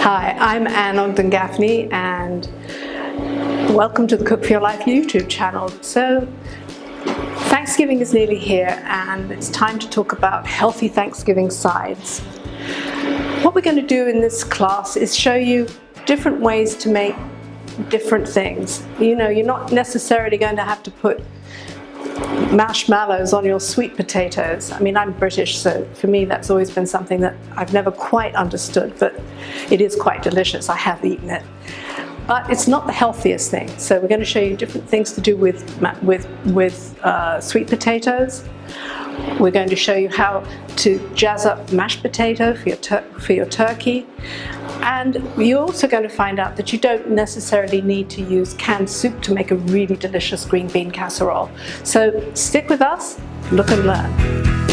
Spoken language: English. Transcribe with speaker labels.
Speaker 1: Hi, I'm Anne Ogden-Gaffney and welcome to the Cook for Your Life YouTube channel. So Thanksgiving is nearly here and it's time to talk about healthy Thanksgiving sides. What we're going to do in this class is show you different ways to make different things. You know, you're not necessarily going to have to put marshmallows on your sweet potatoes. I mean, I'm British, so for me that's always been something that I've never quite understood, but it is quite delicious. I have eaten it. But it's not the healthiest thing. So we're going to show you different things to do with sweet potatoes. We're going to show you how to jazz up mashed potato for your turkey. And you're also going to find out that you don't necessarily need to use canned soup to make a really delicious green bean casserole. So stick with us, look and learn.